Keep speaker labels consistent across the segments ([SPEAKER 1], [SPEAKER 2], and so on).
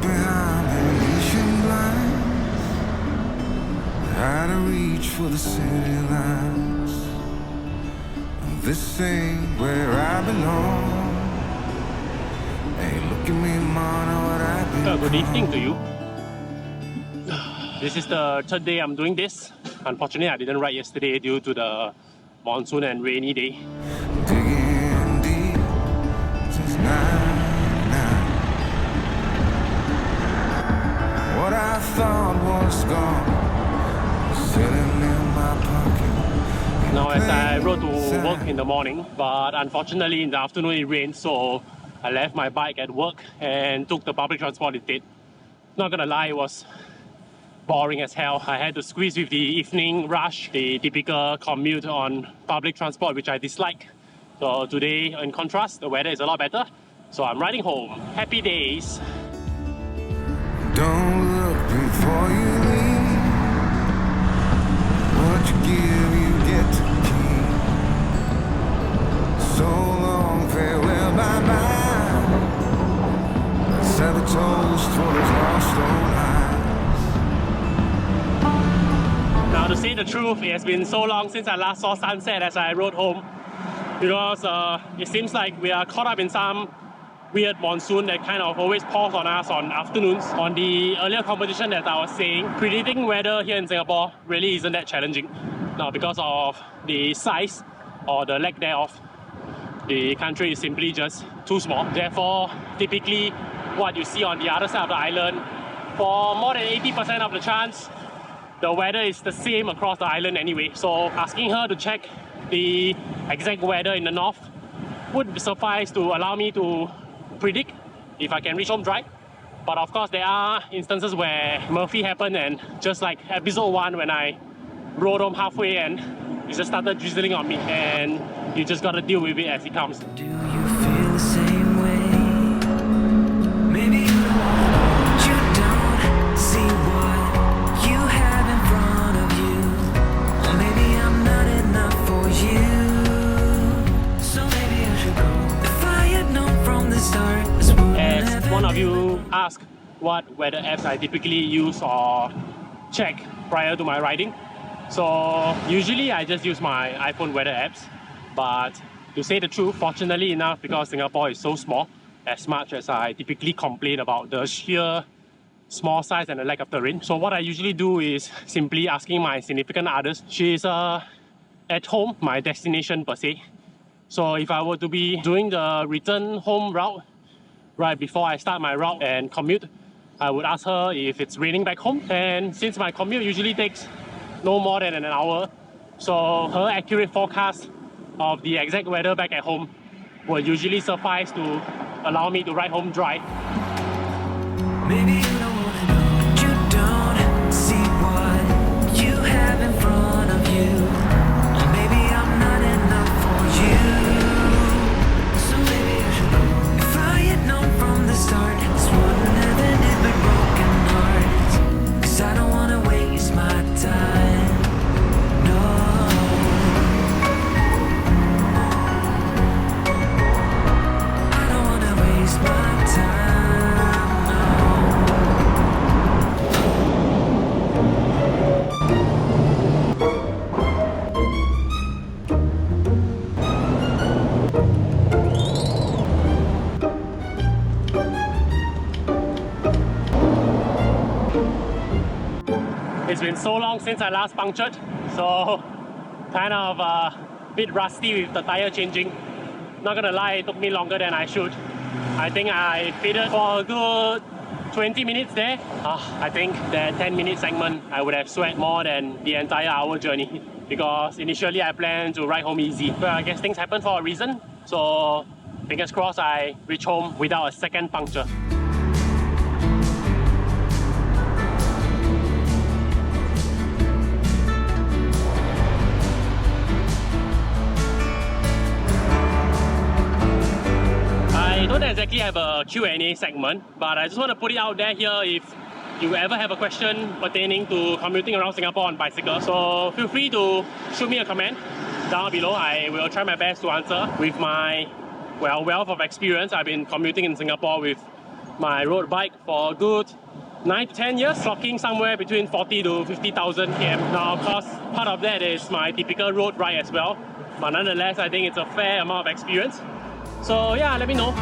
[SPEAKER 1] behind Venetian blinds. How to reach for the city lights. This ain't where I belong. Hey, look at me, man, what I've been.
[SPEAKER 2] Good evening to you. This is the third day I'm doing this. Unfortunately, I didn't ride yesterday due to the monsoon and rainy day.
[SPEAKER 1] Digging deep since 99. What I thought was gone, sitting in my pocket.
[SPEAKER 2] Now, as I rode to work in the morning, but unfortunately in the afternoon it rained, so I left my bike at work and took the public transport instead. Not gonna lie, it was boring as hell. I had to squeeze with the evening rush, the typical commute on public transport, which I dislike. So today, in contrast, the weather is a lot better. So I'm riding home. Happy days.
[SPEAKER 1] Don't look before you leave. What you give, you get to keep. So long, farewell, bye-bye. Let's have a toast for those lost old eyes.
[SPEAKER 2] Now, to say the truth, it has been so long since I last saw sunset as I rode home, because it seems like we are caught up in some weird monsoon that kind of always pours on us on afternoons. On the earlier competition that I was saying, predicting weather here in Singapore really isn't that challenging. Now, because of the size or the lack thereof, the country is simply just too small. Therefore, typically what you see on the other side of the island, for more than 80% of the chance, the weather is the same across the island anyway. So asking her to check the exact weather in the north would suffice to allow me to predict if I can reach home dry. But of course, there are instances where Murphy happened, and just like episode 1 when I rode home halfway and it just started drizzling on me, and you just gotta deal with it as it comes.
[SPEAKER 1] Do you feel the same way? Maybe you don't see what you have in front of you. Or maybe I'm not enough for you. So maybe I should go. If I had known from the start.
[SPEAKER 2] As one of you asked what weather apps I typically use or check prior to my riding. So usually I just use my iPhone weather apps. But to say the truth, fortunately enough, because Singapore is so small, as much as I typically complain about the sheer small size and the lack of terrain. So what I usually do is simply asking my significant others. She's at home, my destination per se. So if I were to be doing the return home route right before I start my route and commute, I would ask her if it's raining back home. And since my commute usually takes no more than an hour, so her accurate forecast of the exact weather back at home will usually suffice to allow me to ride home dry.
[SPEAKER 1] Maybe you don't wanna know. You don't see what you have in front of you. Or maybe I'm not enough for you. So maybe I should go. If I had known from the start, this wouldn't have ended with broken hearts. 'Cause I don't wanna waste my time. No. I don't wanna waste my time. No.
[SPEAKER 2] It's been so long since I last punctured, so kind of a bit rusty with the tire changing. Not gonna lie, it took me longer than I should. I think I faded for a good 20 minutes there. I think that 10-minute segment, I would have sweat more than the entire hour journey, because initially I planned to ride home easy. But I guess things happen for a reason, so fingers crossed I reach home without a second puncture. I don't exactly have a Q&A segment, but I just want to put it out there here if you ever have a question pertaining to commuting around Singapore on bicycle. So feel free to shoot me a comment down below. I will try my best to answer. With my wealth of experience, I've been commuting in Singapore with my road bike for a good 9 to 10 years, clocking somewhere between 40 to 50,000 km. Now, of course, part of that is my typical road ride as well. But nonetheless, I think it's a fair amount of experience. So yeah, let me know.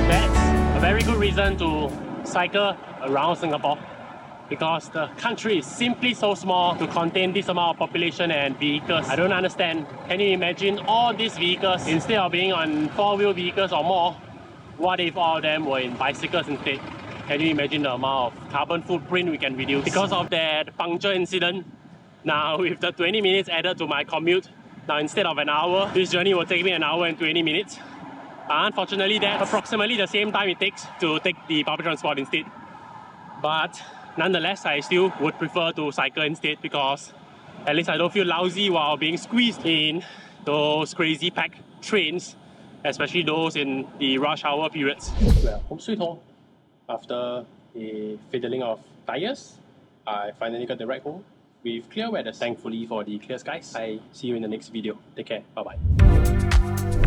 [SPEAKER 2] That's a very good reason to cycle around Singapore, because the country is simply so small to contain this amount of population and vehicles. I don't understand. Can you imagine all these vehicles, instead of being on 4-wheel vehicles or more, what if all of them were in bicycles instead? Can you imagine the amount of carbon footprint we can reduce? Because of that puncture incident, now with the 20 minutes added to my commute, now instead of an hour, this journey will take me an hour and 20 minutes. Unfortunately, that's approximately the same time it takes to take the public transport instead. But nonetheless, I still would prefer to cycle instead, because at least I don't feel lousy while being squeezed in those crazy packed trains, especially those in the rush hour periods. Well, home sweet home. After a fiddling of tires, I finally got the ride home with clear weather, thankfully for the clear skies. I see you in the next video. Take care. Bye-bye.